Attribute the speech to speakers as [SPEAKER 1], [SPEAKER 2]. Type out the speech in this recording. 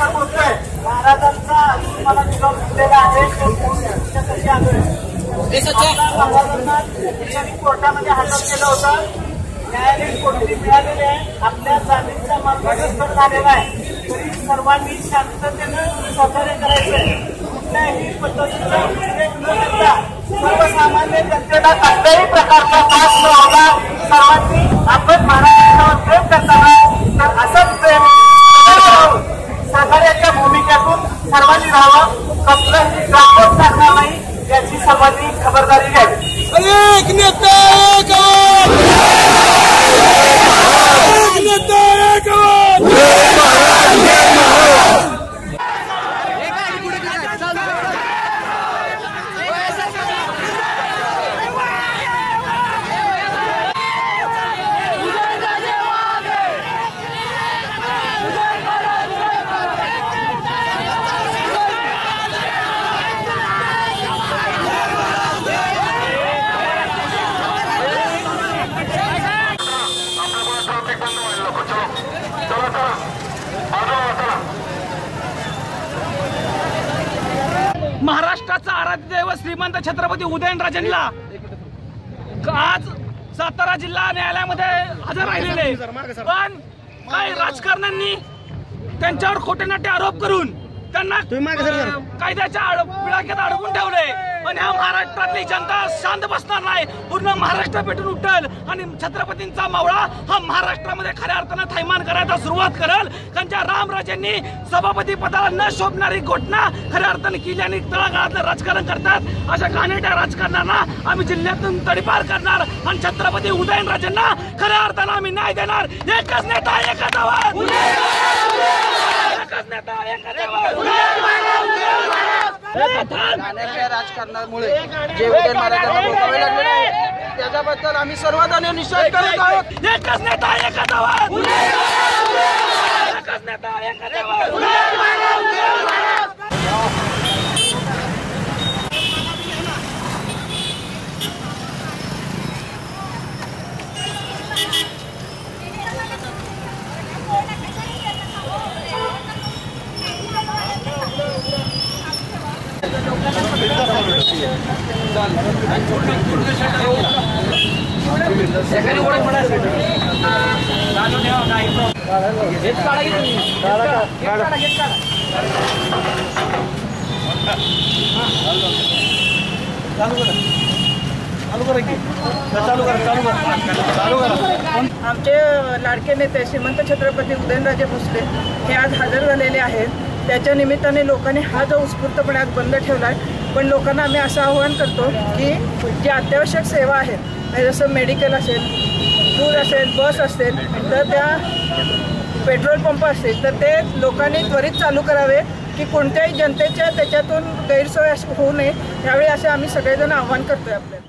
[SPEAKER 1] नमस्कार बोलतोय महाराजांचा मला निरोप दिलेला आहे कोर्टामध्ये हजर केलं होतं न्यायालयीन कोठडी मिळालेली आहे आपल्या जामीनचा मार्ग झालेला आहे तरी सर्वांनी शांततेनं सहकार्य करायचंय कुठल्याही पद्धतीचा उल्लेख न करता सर्वसामान्य जनतेला कसल्याही प्रकारचा त्रास न होता सर्वांनी आपण महाराष्ट्रावर प्रेम करताना तर असंच प्रेम सहकार्याच्या भूमिकेतून सर्वांनी राहावं कसलंही गाफोट टाकणार नाही याची सर्वांनी खबरदारी घ्यावी।
[SPEAKER 2] महाराष्ट्राचा आराध्य दैवत श्रीमंत छत्रपती उदयनराजेंना आज सातारा जिल्हा न्यायालयामध्ये हजर राहिलेले पण काही राजकारण्यांनी त्यांच्यावर खोटे नाटे आरोप करून त्यांना कायद्याच्या पिळाक्यात अडकून ठेवले पण ह्या महाराष्ट्रातली जनता शांत बसणार नाही पूर्ण महाराष्ट्र पेटून उठल आणि छत्रपतींचा मावळा हा महाराष्ट्रामध्ये खऱ्या अर्थानं थैमान करायला सुरुवात करेल त्यांच्या रामराजेंनी सभापती पदाला न शोभणारी घोषणा खऱ्या अर्थाने केली आणि तळागाळातलं राजकारण करतात अशा घाणेरड्या राजकारणांना आम्ही जिल्ह्यातून तडीपार करणार आणि छत्रपती उदयनराजेंना खऱ्या अर्थानं आम्ही न्याय देणार एकच नेता एकच आवाज
[SPEAKER 3] राजकारणामुळे जे उदयन महाराजांना भोगावे लागले आहे त्याच्याबद्दल आम्ही सर्वजण निषेध करत आहोत।
[SPEAKER 2] एकच नेता एकच आवाज एकच नेता एकच आवाज
[SPEAKER 4] आमचे लाडके नेते श्रीमंत छत्रपती उदयनराजे भोसले हे आज हजर झालेले आहेत त्याच्या निमित्ताने लोकांनी हा जो उत्स्फूर्तपणे आज बंद ठेवला आहे पण लोकांना आम्ही असं आवाहन करतो की जे अत्यावश्यक सेवा आहेत जसं मेडिकल असेल दूध असेल बस असेल तर त्या पेट्रोल पंप असतील तर ते लोकांनी त्वरित चालू करावे की कोणत्याही जनतेच्या त्याच्यातून गैरसोय होऊ नये यावेळी असे आम्ही सगळेजण आवाहन करतोय आपल्याला।